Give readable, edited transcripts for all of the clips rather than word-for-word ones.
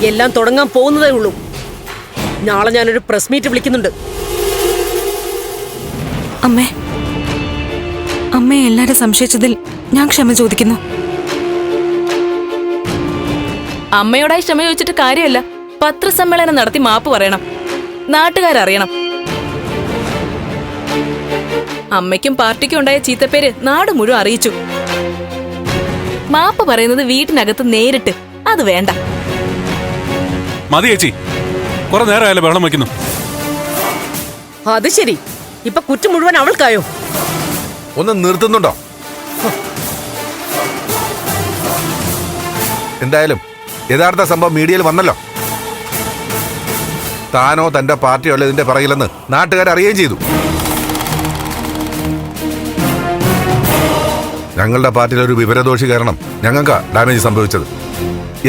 എല്ലാം തുടങ്ങാൻ പോകുന്നതേ ഉള്ളൂ. നാളെ ഞാനൊരു പ്രസ് മീറ്റ് വിളിക്കുന്നുണ്ട്. അമ്മയെ എല്ലാരും സംശയിച്ചതിൽ ഞാൻ ക്ഷമ ചോദിക്കുന്നു. അമ്മയോടായി ക്ഷമ ചോദിച്ചിട്ട് കാര്യമല്ല. പത്രസമ്മേളനം നടത്തി മാപ്പ് പറയണം. നാട്ടുകാരറിയണം. അമ്മയ്ക്കും പാർട്ടിക്കും ഉണ്ടായ ചീത്തപ്പേര് നാട് മുഴുവൻ അറിയിച്ചു. മാപ്പ് പറയുന്നത് വീട്ടിനകത്ത് നേരിട്ട്. അത് വേണ്ട. മതി ചേച്ചി, കുറെ നേരമായാലും ബഹളം വയ്ക്കുന്നു. അത് ശരി, ഇപ്പൊ കുറ്റം മുഴുവൻ അവൾക്കായോ? ഒന്ന് നിർത്തുന്നുണ്ടോ? എന്തായാലും യഥാർത്ഥ സംഭവം മീഡിയയിൽ വന്നല്ലോ. താനോ തന്റെ പാർട്ടിയോ അല്ല ഇതിന്റെ പിറകിലെന്ന് നാട്ടുകാരറിയുകയും ചെയ്തു. ഞങ്ങളുടെ പാർട്ടിയിലെ ഒരു വിവരദോഷി കാരണം ഞങ്ങൾക്ക് ഡാമേജ് സംഭവിച്ചത്.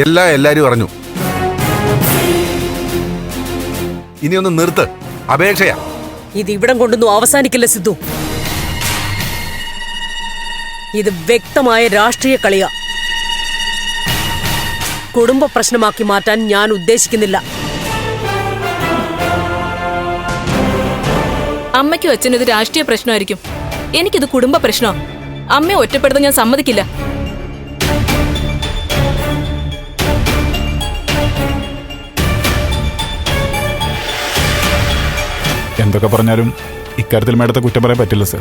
എല്ലാവരും അറിഞ്ഞു. ഇനിയൊന്ന് നിർത്ത്, അപേക്ഷയാ. ഇത് ഇവിടം കൊണ്ടൊന്നും അവസാനിക്കില്ല സിദ്ധു. ഇത് വ്യക്തമായ രാഷ്ട്രീയ കളിയാ. കുടുംബ പ്രശ്നമാക്കി മാറ്റാൻ ഞാൻ ഉദ്ദേശിക്കുന്നില്ല. അമ്മയ്ക്കും അച്ഛനും ഇത് രാഷ്ട്രീയ പ്രശ്നമായിരിക്കും. എനിക്കിത് കുടുംബ പ്രശ്നമാണ്. അമ്മയെ ഒറ്റപ്പെടുത്താൻ ഞാൻ സമ്മതിക്കില്ല. എന്തൊക്കെ പറഞ്ഞാലും ഇക്കാര്യത്തിൽ മേഡത്തെ കുറ്റം പറയാൻ പറ്റില്ല സർ.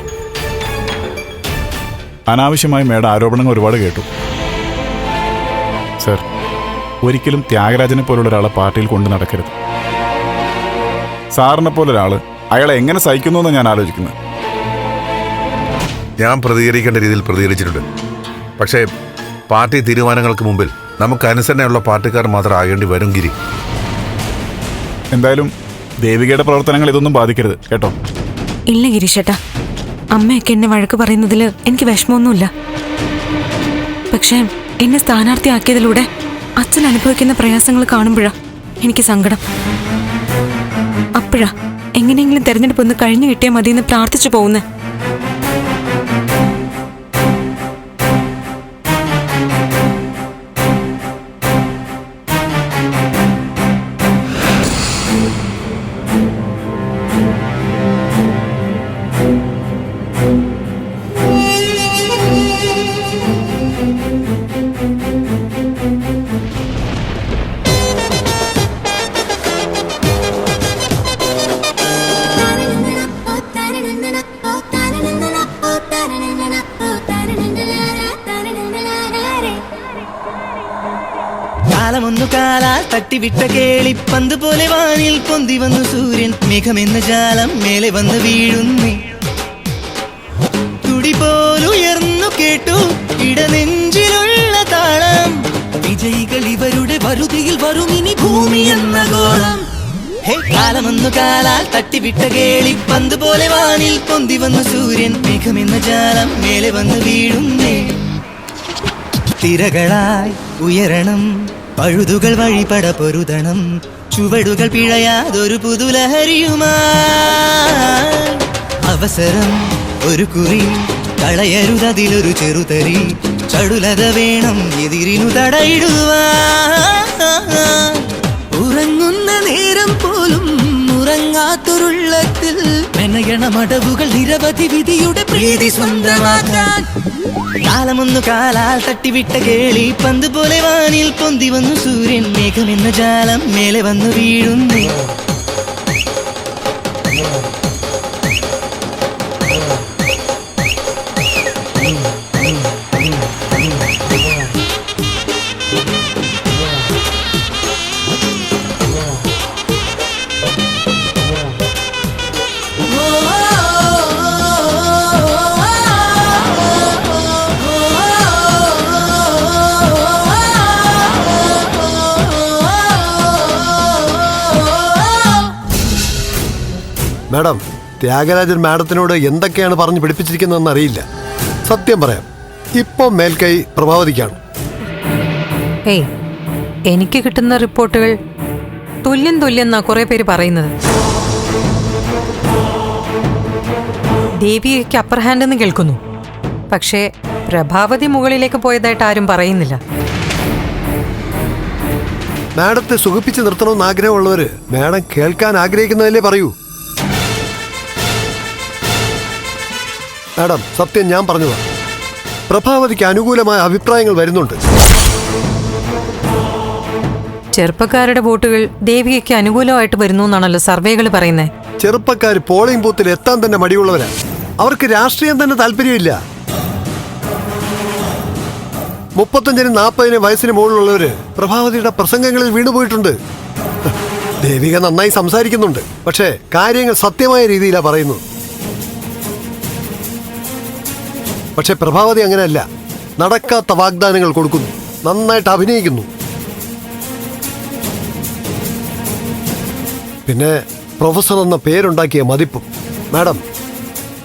അനാവശ്യമായി മേഡം ആരോപണങ്ങൾ ഒരുപാട് കേട്ടു. സർ, ഒരിക്കലും ത്യാഗരാജനെ പോലുള്ള ഒരാളെ പാർട്ടിയിൽ കൊണ്ടു നടക്കരുത്. സാറിനെ പോലൊരാള് അയാളെ എങ്ങനെ സഹിക്കുന്നു എന്ന് ഞാൻ ആലോചിക്കുന്നത്. ഞാൻ പ്രതികരിക്കേണ്ട രീതിയിൽ പ്രതികരിച്ചിട്ടുണ്ട്. പക്ഷേ പാർട്ടി തീരുമാനങ്ങൾക്ക് മുമ്പിൽ നമുക്ക് അനുസരണയുള്ള പാർട്ടിക്കാർ മാത്രം ആകേണ്ടി വരും ഗിരി. എന്തായാലും ദേവികയുടെ പ്രവർത്തനങ്ങൾ ഇതൊന്നും ബാധിക്കരുത് കേട്ടോ. ഇല്ല ഗിരീഷേട്ടാ, അമ്മയൊക്കെ എന്നെ വഴക്ക് പറയുന്നതിൽ എനിക്ക് വിഷമമൊന്നുമില്ല. പക്ഷേ എന്നെ സ്ഥാനാർത്ഥിയാക്കിയതിലൂടെ അച്ഛൻ അനുഭവിക്കുന്ന പ്രയാസങ്ങൾ കാണുമ്പോഴാ എനിക്ക് സങ്കടം. അപ്പോഴാ എങ്ങനെയെങ്കിലും തെരഞ്ഞെടുപ്പ് ഒന്ന് കഴിഞ്ഞു കിട്ടിയാൽ മതിയെന്ന് പ്രാർത്ഥിച്ചു പോകുന്നേ. കാലമൊന്നു കാലാൽ തട്ടിവിട്ട കേളിപ്പന്ത് പോലെ വാനിൽ പൊന്തി വന്നു സൂര്യൻ. മേഘമെന്ന ജാലം മേലെ വന്ന് വീഴുന്നു. തുടി പോലുയർന്നു കേട്ടു ഇടനെഞ്ചിലുള്ള താളം. വിജയികൾ ഇവരുടെ വരുതിയിൽ വരുമിനി ഭൂമി എന്ന ഗോളം. കാലമൊന്നു കാലാൽ തട്ടിവിട്ട കേളിപ്പന്ത് പോലെ വാനിൽ പൊന്തി വന്നു സൂര്യൻ. മേഘമെന്ന ജാലം മേലെ വന്ന് വീഴുന്നേ. തിരകളായി ഉയരണം, പഴുതുകൾ വഴിപട പൊരുതണം. ചുവടുകൾ പിഴയാതൊരു പുതുലഹരിയുമാ. അവസരം ഒരു കുറി, കളയരുതതിലൊരു ചെറുതരി. ചടുലത വേണം എതിരിനു തടയിടുവാൻ. ഉറങ്ങുന്ന നേരം പോലും ഉറങ്ങാത്തൊരുള്ളത്തിൽ മെനയണ മടവുകൾ നിരവധി വിധിയുടെ പ്രീതി സ്വന്തമാക്കാൻ. കാലമൊന്നു കാലാൽ തട്ടിവിട്ട കേളി പന്ത് പോലെ വാനിൽ പൊന്തി വന്നു സൂര്യൻ. മേഘമെന്ന ജാലം മേലെ വന്നു വീഴുന്നു. മാഡം, ത്യാഗരാജൻ മാഡത്തിനോട് എന്തൊക്കെയാണ് പറഞ്ഞു പിടിപ്പിച്ചിരിക്കുന്നതെന്ന് അറിയില്ല. സത്യം പറയാം, ഇപ്പം മേൽക്കൈ പ്രഭാവതിക്കാണ്. ഏയ്, എനിക്ക് കിട്ടുന്ന റിപ്പോർട്ടുകൾ തുല്യം എന്നാ കുറെ പേര് പറയുന്നത്. ദേവികയ്ക്ക് അപ്പർ ഹാൻഡ് എന്ന് കേൾക്കുന്നു. പക്ഷേ പ്രഭാവതി മുകളിലേക്ക് പോയതായിട്ട് ആരും പറയുന്നില്ല. മാഡത്തെ സുഖിപ്പിച്ച് നിർത്തണമെന്ന് ആഗ്രഹമുള്ളവര് മാഡം കേൾക്കാൻ ആഗ്രഹിക്കുന്നതല്ലേ പറയൂ. മാഡം, സത്യം ഞാൻ പറഞ്ഞതാ. പ്രഭാവതിക്ക് അനുകൂലമായ അഭിപ്രായങ്ങൾ വരുന്നുണ്ട്. ചെറുപ്പക്കാരുടെ വോട്ടുകൾ ദേവികയ്ക്ക് അനുകൂലമായിട്ട് വരുന്നു എന്നാണല്ലോ സർവേകൾ പറയുന്നത്. ചെറുപ്പക്കാർ പോളിംഗ് ബൂത്തിൽ എത്താൻ തന്നെ മടിയുള്ളവരാ. അവർക്ക് രാഷ്ട്രീയം തന്നെ താല്പര്യമില്ല. 35-40 വയസ്സിന് മുകളിലുള്ളവര് പ്രഭാവതിയുടെ പ്രസംഗങ്ങളിൽ വീണുപോയിട്ടുണ്ട്. ദേവിക നന്നായി സംസാരിക്കുന്നുണ്ട്, പക്ഷേ കാര്യങ്ങൾ സത്യമായ രീതിയിലാണ് പറയുന്നത്. പക്ഷെ പ്രഭാവതി അങ്ങനെയല്ല. നടക്കാത്ത വാഗ്ദാനങ്ങൾ കൊടുക്കുന്നു, നന്നായിട്ട് അഭിനയിക്കുന്നു. പിന്നെ പ്രൊഫസർ എന്ന പേരുണ്ടാക്കിയ മതിപ്പും. മാഡം,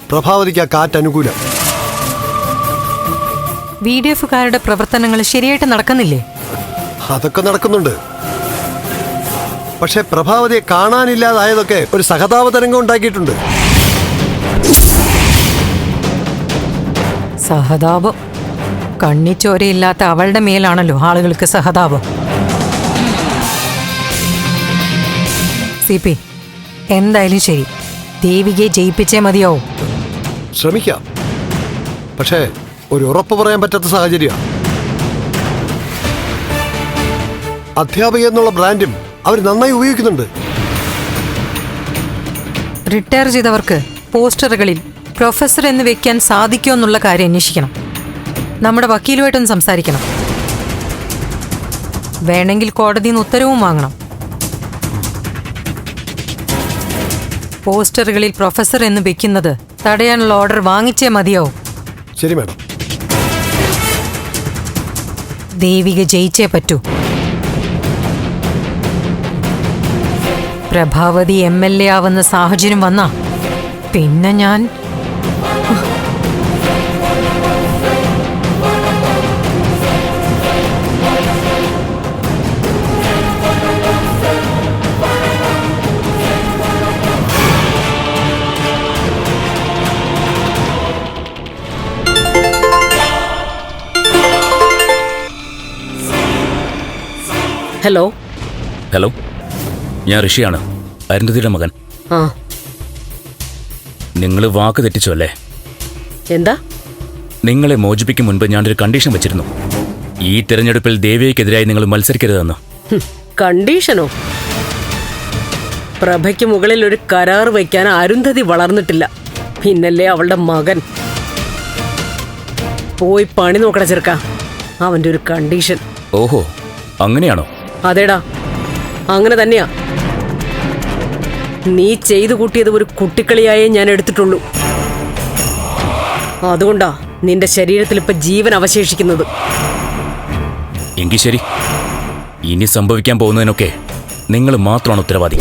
പ്രഭാവതിക്ക് ആ കാറ്റ് അനുകൂലം. VDF-കാരുടെ പ്രവർത്തനങ്ങൾ ശരിയായിട്ട് നടക്കുന്നില്ലേ? അതൊക്കെ നടക്കുന്നുണ്ട്. പക്ഷെ പ്രഭാവതിയെ കാണാനില്ലാതായതൊക്കെ ഒരു സഹതാപ തരംഗം ഉണ്ടാക്കിയിട്ടുണ്ട്. സഹതാപം? കണ്ണിച്ചോരയില്ലാത്ത അവളുടെ മേലാണല്ലോ ആളുകൾക്ക് സഹതാപം. CP, എന്തായാലും ശരി, ദേവികയെ ജയിപ്പിച്ചേ മതിയാവും. ശ്രമിക്കാം. പക്ഷേ ഒരു ഉറപ്പ് പറയാൻ പറ്റാത്ത സാഹചര്യമാണ്. അധ്യാപിക എന്നുള്ള ബ്രാൻഡും അവർ നന്നായി ഉപയോഗിക്കുന്നുണ്ട്. റിട്ടയർ ചെയ്തവർക്ക് പോസ്റ്ററുകളിൽ പ്രൊഫസർ എന്ന് വെക്കാൻ സാധിക്കുമോ എന്നുള്ള കാര്യം അന്വേഷിക്കണം. നമ്മുടെ വക്കീലുമായിട്ടൊന്ന് സംസാരിക്കണം. വേണമെങ്കിൽ കോടതിയിൽ നിന്ന് ഉത്തരവും വാങ്ങണം. പോസ്റ്ററുകളിൽ പ്രൊഫസർ എന്ന് വെക്കുന്നത് തടയാനുള്ള ഓർഡർ വാങ്ങിച്ചേ മതിയാവും. ശരി മാഡം. ദേവിക ജയിച്ചേ പറ്റൂ. പ്രഭാവതി MLA ആവുന്ന സാഹചര്യം വന്നാ പിന്നെ ഞാൻ ഹലോ. ഹലോ, ഞാൻ ഋഷിയാണ്, അരുന്ധതിയുടെ മകൻ. ആ, നിങ്ങൾ വാക്ക് തെറ്റിച്ചു അല്ലേ? എന്താ? നിങ്ങളെ മോചിപ്പിക്കും മുൻപ് ഞാനൊരു കണ്ടീഷൻ വെച്ചിരുന്നു. ഈ തിരഞ്ഞെടുപ്പിൽ ദേവികയ്ക്കെതിരായി നിങ്ങൾ മത്സരിക്കരുതെന്ന്. കണ്ടീഷനോ? പ്രഭയ്ക്ക് മുകളിൽ ഒരു കരാർ വയ്ക്കാൻ അരുന്ധതി വളർന്നിട്ടില്ല. പിന്നല്ലേ അവളുടെ മകൻ. പോയി പണി നോക്കണ ചെറുക്ക, അവന്റെ ഒരു കണ്ടീഷൻ. ഓഹോ, അങ്ങനെയാണോ? അതേടാ, അങ്ങനെ തന്നെയാ. നീ ചെയ്തു കൂട്ടിയത് ഒരു കുട്ടിക്കളിയായേ ഞാൻ എടുത്തിട്ടുള്ളൂ. അതുകൊണ്ടാ നിന്റെ ശരീരത്തിൽ ഇപ്പൊ ജീവൻ അവശേഷിക്കുന്നത്. എങ്കിൽ ശരി, ഇനി സംഭവിക്കാൻ പോകുന്നതിനൊക്കെ നിങ്ങൾ മാത്രമാണ് ഉത്തരവാദി.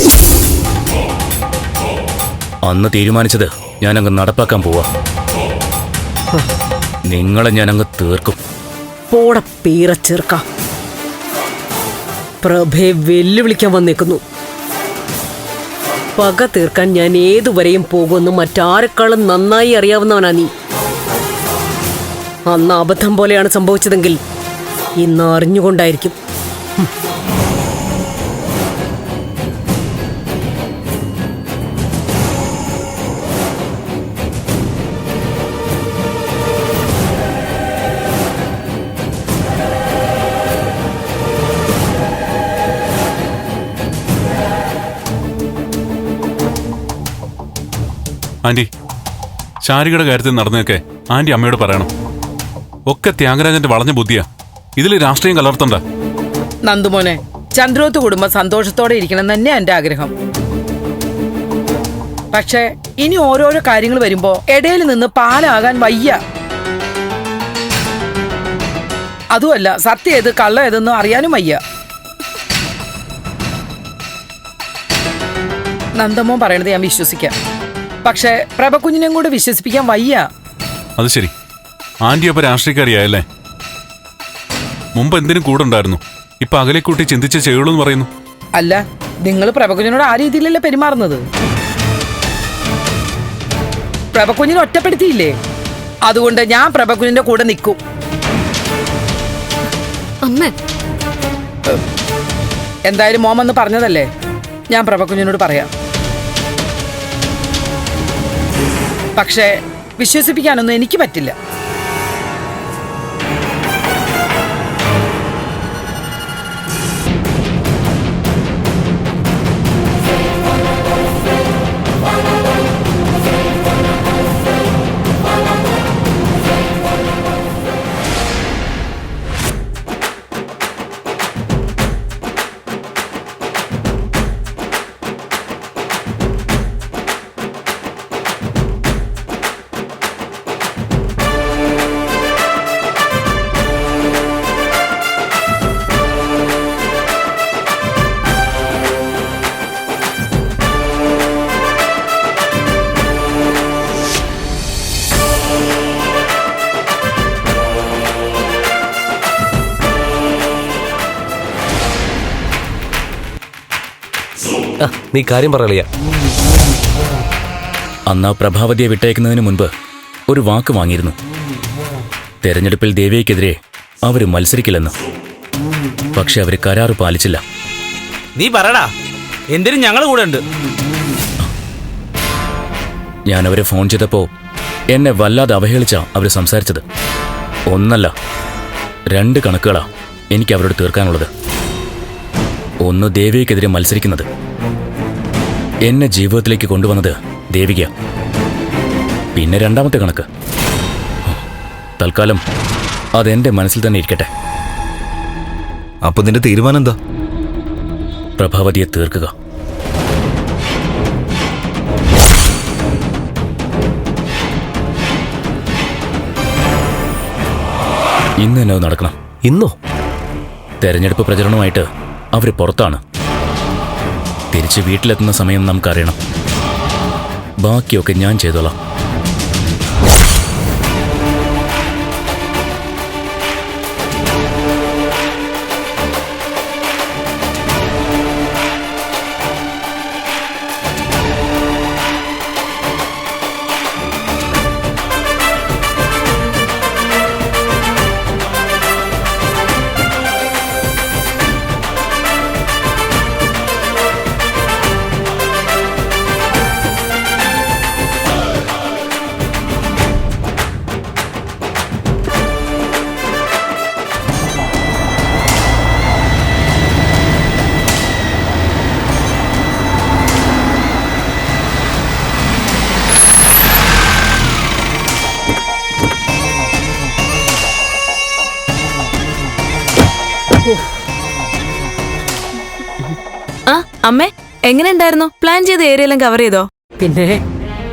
അന്ന് തീരുമാനിച്ചത് ഞാനങ്ങ് നടപ്പാക്കാൻ പോവാ. നിങ്ങളെ ഞാനങ്ങ് തീർക്കും. പോട പീറച്ചേർക്ക. പ്രഭയെ വെല്ലുവിളിക്കാൻ വന്നേക്കുന്നു. പക തീർക്കാൻ ഞാൻ ഏതുവരെയും പോകുമെന്ന് മറ്റാരെക്കാളും നന്നായി അറിയാവുന്നവനാ നീ. അന്ന് അബദ്ധം പോലെയാണ് സംഭവിച്ചതെങ്കിൽ ഇന്ന് അറിഞ്ഞുകൊണ്ടായിരിക്കും. ആന്റി, ശാരികയുടെ കാര്യത്തിൽ നടന്നതൊക്കെ ആന്റി അമ്മയോട് പറയണം. ഒക്കെ ത്യാഗരാജന്റെ വളഞ്ഞ ബുദ്ധിയാ. ഇതിൽ രാഷ്ട്രീയം കലർത്തണ്ട. നന്ദുമോനെ, ചന്ദ്രോത്ത് കുടുംബം സന്തോഷത്തോടെ ഇരിക്കണം തന്നെ എന്റെ ആഗ്രഹം. പക്ഷേ ഇനി ഓരോരോ കാര്യങ്ങൾ വരുമ്പോ ഇടയിൽ നിന്ന് പാലാകാൻ വയ്യ. അതുമല്ല, സത്യം ഏത് കള്ള ഏതെന്നും അറിയാനും വയ്യ. നന്ദമോൻ പറയണത് ഞാൻ വിശ്വസിക്കാം. പക്ഷെ പ്രഭകുഞ്ഞിനെയും കൂടെ വിശ്വസിപ്പിക്കാൻ വയ്യ. അത് ശരി, ആന്റി അപ്പൊ രാഷ്ട്രീയക്കാരിയായല്ലേ? മുമ്പ് എന്തിനും കൂടെ ഉണ്ടായിരുന്നു, ഇപ്പൊ അകലെക്കൂട്ടി ചിന്തിച്ച് ചെയ്യുള്ളൂ എന്ന് പറയുന്നു. അല്ല, നിങ്ങൾ പ്രഭകുഞ്ഞിനോട് ആ രീതിയിലല്ലേ പെരുമാറുന്നത്? പ്രഭകുഞ്ഞിനെ ഒറ്റപ്പെടുത്തിയില്ലേ? അതുകൊണ്ട് ഞാൻ പ്രഭകുഞ്ഞിന്റെ കൂടെ നിൽക്കും. അമ്മ, എന്തായാലും മോമെന്ന് പറഞ്ഞതല്ലേ, ഞാൻ പ്രഭകുഞ്ഞിനോട് പറയാം. പക്ഷേ വിശ്വസിപ്പിക്കാനൊന്നും എനിക്ക് പറ്റില്ല. നീ കാര്യം പറയലിയ. അന്ന് ആ പ്രഭാവതിയെ വിട്ടയക്കുന്നതിന് മുൻപ് ഒരു വാക്ക് വാങ്ങിയിരുന്നു. തെരഞ്ഞെടുപ്പിൽ ദേവികയ്ക്കെതിരെ അവര് മത്സരിക്കില്ലെന്ന്. പക്ഷെ അവര് കരാറ് പാലിച്ചില്ല. നീ പറടാ, എന്തിനും ഞങ്ങൾ കൂടെ ഉണ്ട്. ഞാൻ അവരെ ഫോൺ ചെയ്തപ്പോ എന്നെ വല്ലാതെ അവഹേളിച്ചാ അവര് സംസാരിച്ചത്. ഒന്നല്ല, 2 കണക്കുകളാ എനിക്ക് അവരോട് തീർക്കാനുള്ളത്. ഒന്ന് ദേവികയ്ക്കെതിരെ മത്സരിക്കുന്നത്. എന്നെ ജീവിതത്തിലേക്ക് കൊണ്ടുവന്നത് ദേവിക. പിന്നെ 2ാമത്തെ കണക്ക്. തൽക്കാലം അതെന്റെ മനസ്സിൽ തന്നെ ഇരിക്കട്ടെ. അപ്പൊ നിന്റെ തീരുമാനം എന്താ? പ്രഭാവതിയെ തീർക്കുക. ഇന്ന് തന്നെ അത് നടക്കണം. ഇന്നോ? തെരഞ്ഞെടുപ്പ് പ്രചരണമായിട്ട് അവര് പുറത്താണ്. തിരിച്ച് വീട്ടിലെത്തുന്ന സമയം നമുക്കറിയണം. ബാക്കിയൊക്കെ ഞാൻ ചെയ്തോളാം. ആ അമ്മേ, എങ്ങനെ ഉണ്ടായിരുന്നു? പ്ലാൻ ചെയ്ത ഏരിയയെല്ലാം കവർ ചെയ്തോ? പിന്നെ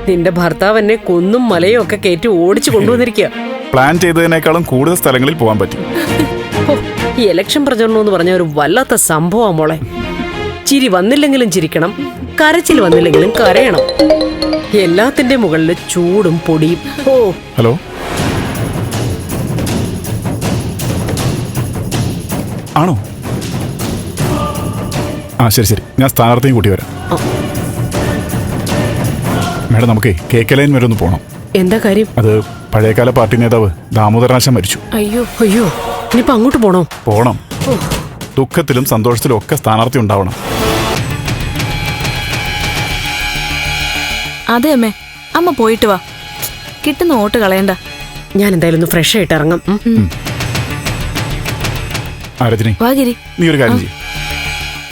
നിന്റെ ഭർത്താവ് എന്നെ കുന്നും മലയും ഒക്കെ കയറ്റി ഓടിച്ചു കൊണ്ടുവന്നിരിക്കുക. പ്ലാൻ ചെയ്തതിനേക്കാളും കൂടുതൽ സ്ഥലങ്ങളിൽ പോകാൻ പറ്റി. ഈ ഇലക്ഷൻ പ്രചരണം എന്ന് പറഞ്ഞ ഒരു വല്ലാത്ത സംഭവം മോളെ. ചിരി വന്നില്ലെങ്കിലും ചിരിക്കണം, കരച്ചിൽ വന്നില്ലെങ്കിലും കരയണം. എല്ലാത്തിന്റെ മുകളിൽ ചൂടും പൊടിയും. ഓ ഹലോ, ആണോ? ആ ശരി ശരി, ഞാൻ സ്ഥാനാർത്ഥിയും കൂട്ടി വരാം. മേഡം, നമുക്ക് KK ലൈൻ വരെ ഒന്ന് പോകണം. എന്താ കാര്യം? അത് പഴയകാല പാർട്ടി നേതാവ് ദാമോദരനാശൻ മരിച്ചു. അയ്യോ അയ്യോ, ഇനിയിപ്പോ അങ്ങോട്ട് പോണോ? പോണം. ദുഃഖത്തിലും സന്തോഷത്തിലും ഒക്കെ സ്ഥാനാർത്ഥി ഉണ്ടാവണം. അതെ അമ്മേ, അമ്മ പോയിട്ട് വാ. കിട്ടുന്ന വോട്ട് കളയണ്ട. ഞാൻ എന്തായാലും ഒന്ന് ഫ്രഷ് ആയിട്ട് ഇറങ്ങാം. രജനി, വാഗിരി, നീ ഒരു കാര്യം ചെയ്യും.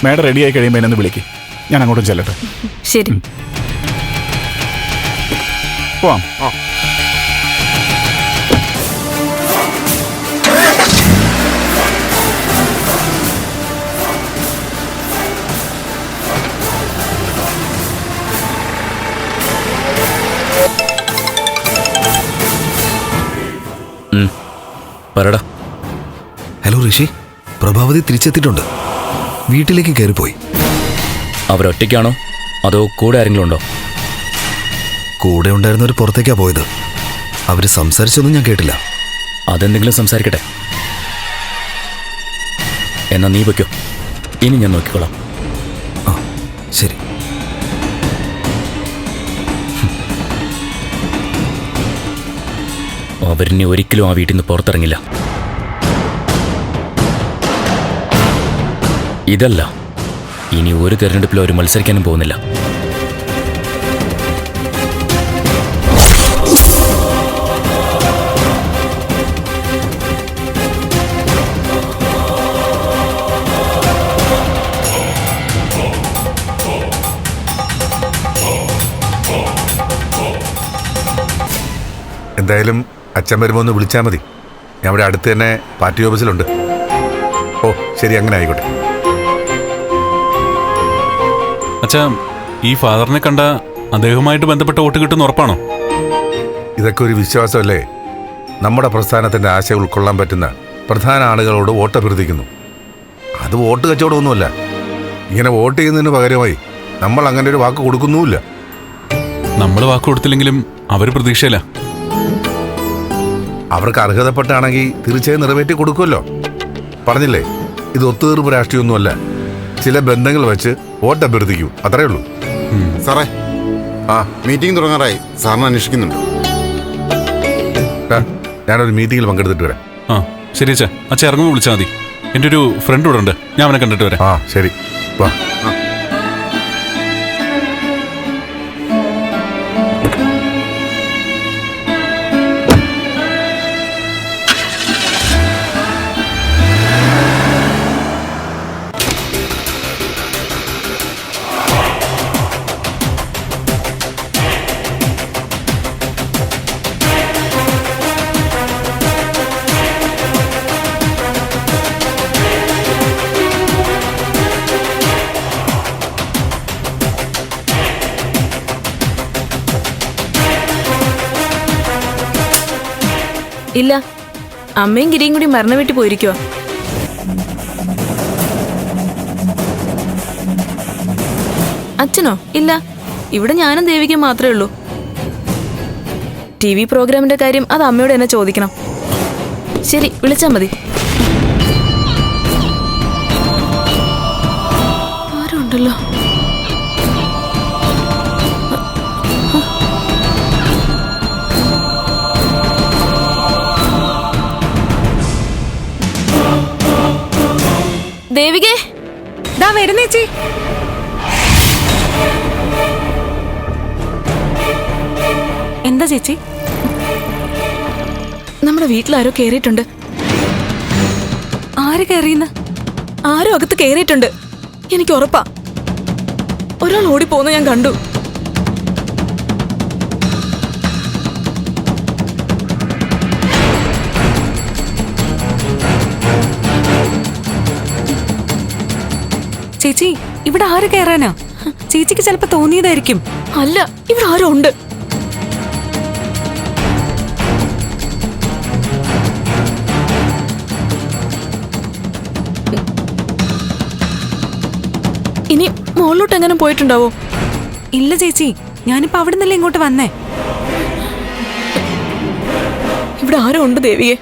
മേഡം റെഡിയായി കഴിയുമ്പോൾ എന്നെ വിളിക്ക്. ഞാൻ അങ്ങോട്ടും ചെല്ലട്ടെ. ശരി. പോവാം. പറടാ. ഹലോ ഋഷി, പ്രഭാവതി തിരിച്ചെത്തിയിട്ടുണ്ട്. വീട്ടിലേക്ക് കയറിപ്പോയി. അവരൊറ്റയ്ക്കാണോ അതോ കൂടെ ആരെങ്കിലും ഉണ്ടോ? കൂടെ ഉണ്ടായിരുന്നവർ പുറത്തേക്കാ പോയത്. അവര് സംസാരിച്ചൊന്നും ഞാൻ കേട്ടില്ല. അതെന്തെങ്കിലും സംസാരിക്കട്ടെ. എന്നാ നീ വയ്ക്കോ, ഇനി ഞാൻ നോക്കിക്കോളാം. ആ ശരി. അവരിനി ഒരിക്കലും ആ വീട്ടിൽ നിന്ന് പുറത്തിറങ്ങില്ല. ഇതല്ല, ഇനി ഒരു തെരഞ്ഞെടുപ്പിലും അവർ മത്സരിക്കാനും പോകുന്നില്ല. എന്തായാലും അച്ഛൻ വരുമ്പോൾ ഒന്ന് വിളിച്ചാൽ മതി. ഞാൻ ഇവിടെ അടുത്ത് തന്നെ പാർട്ടി ഓഫീസിലുണ്ട്. ഓ ശരി, അങ്ങനെ ആയിക്കോട്ടെ. അച്ഛാ, ഈ ഫാദറിനെ കണ്ട അദ്ദേഹവുമായിട്ട് ബന്ധപ്പെട്ട വോട്ട് കിട്ടുന്ന ഉറപ്പാണോ? ഇതൊക്കെ ഒരു വിശ്വാസമല്ലേ? നമ്മുടെ പ്രസ്ഥാനത്തിൻ്റെ ആശയം ഉൾക്കൊള്ളാൻ പറ്റുന്ന പ്രധാന ആളുകളോട് വോട്ട് അഭ്യർത്ഥിക്കുന്നു. അത് വോട്ട് കച്ചവടമൊന്നുമല്ല. ഇങ്ങനെ വോട്ട് ചെയ്യുന്നതിന് പകരമായി നമ്മൾ അങ്ങനെ ഒരു വാക്ക് കൊടുക്കുന്നുമില്ല. നമ്മൾ വാക്ക് കൊടുത്തില്ലെങ്കിലും അവർ പ്രതീക്ഷയില്ല. അവർക്ക് അർഹതപ്പെട്ടാണെങ്കിൽ തീർച്ചയായും നിറവേറ്റി കൊടുക്കുമല്ലോ. പറഞ്ഞില്ലേ, ഇത് ഒത്തുതീർപ്പ് രാഷ്ട്രീയമൊന്നുമല്ല. ചില ബന്ധങ്ങൾ വെച്ച് വോട്ട് അഭ്യർത്ഥിക്കൂ, അത്രേ ഉള്ളൂ. സാറേ, മീറ്റിംഗ് തുടങ്ങാറായി. സാറിന് അന്വേഷിക്കുന്നുണ്ട്. ഞാനൊരു മീറ്റിംഗിൽ പങ്കെടുത്തിട്ട് വരാം. ആ ശരി അച്ഛാ. അച്ഛൻ ഇറങ്ങുമ്പോൾ വിളിച്ചാൽ മതി. എൻ്റെ ഒരു ഫ്രണ്ട് ഇവിടെ ഉണ്ട്, ഞാൻ അവനെ കണ്ടിട്ട് വരാം. ആ ശരി, വാ. ഇല്ല, അമ്മയും ഗിരിയും കൂടി മരണ വീട്ടിൽ പോയിരിക്കുവാ. അച്ഛനോ? ഇല്ല, ഇവിടെ ഞാനും ദേവിക്കും മാത്രമേ ഉള്ളൂ. TV പ്രോഗ്രാമിന്റെ കാര്യം അത് അമ്മയോട് തന്നെ ചോദിക്കണം. ശരി, വിളിച്ചാൽ മതി. ആരുണ്ടല്ലോ. ദേവികേ, ദാ വരുന്നേച്ചി. എന്താ ചേച്ചി? നമ്മുടെ വീട്ടിലാരോ കേറിയിട്ടുണ്ട്. ആര് കയറിയെന്ന്? ആരോ അകത്ത് കേറിയിട്ടുണ്ട്. എനിക്ക് ഉറപ്പാ. ഒരാൾ ഓടിപ്പോന്ന് ഞാൻ കണ്ടു. ചേച്ചി, ഇവിടെ ആര് കയറാനാ? ചേച്ചിക്ക് ചിലപ്പോ തോന്നിയതായിരിക്കും. അല്ല, ഇവിടെ ആരോ ഉണ്ട്. ഇനി മുകളിലോട്ട് എങ്ങനെ പോയിട്ടുണ്ടാവോ? ഇല്ല ചേച്ചി, ഞാനിപ്പോ അവിടെ നിന്നല്ലേ ഇങ്ങോട്ട് വന്നേ. ഇവിടെ ആരോ ഉണ്ട് ദേവിയെ.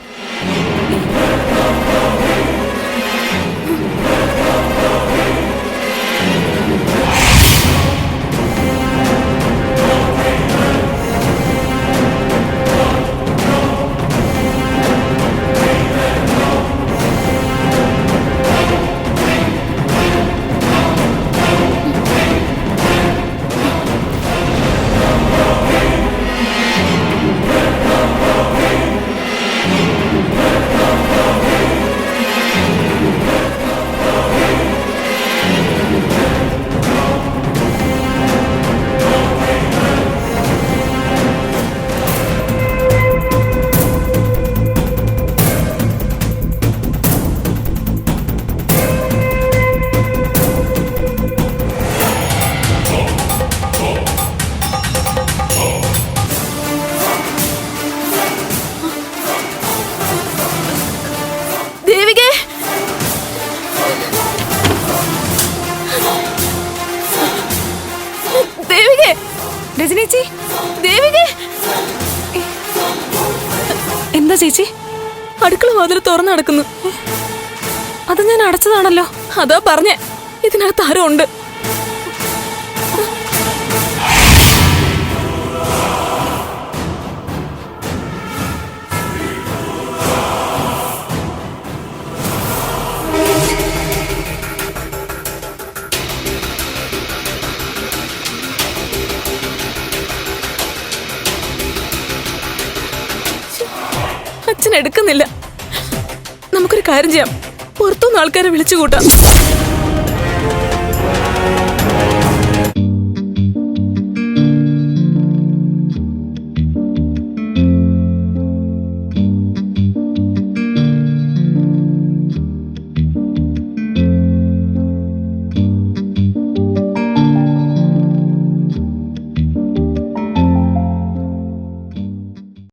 രജനീച്ചി, ദേവികേ. എന്താ ചേച്ചി? അടുക്കള വാതിൽ തുറന്നു നടക്കുന്നു. അത് ഞാൻ അടച്ചതാണല്ലോ. അതാ പറഞ്ഞേ, ഇതിനകത്ത് ആരോ ഉണ്ട്. അച്ഛൻ എടുക്കുന്നില്ല. നമുക്കൊരു കാര്യം ചെയ്യാം, പുറത്തുനിന്ന് ആൾക്കാരെ വിളിച്ചു കൂട്ടാം.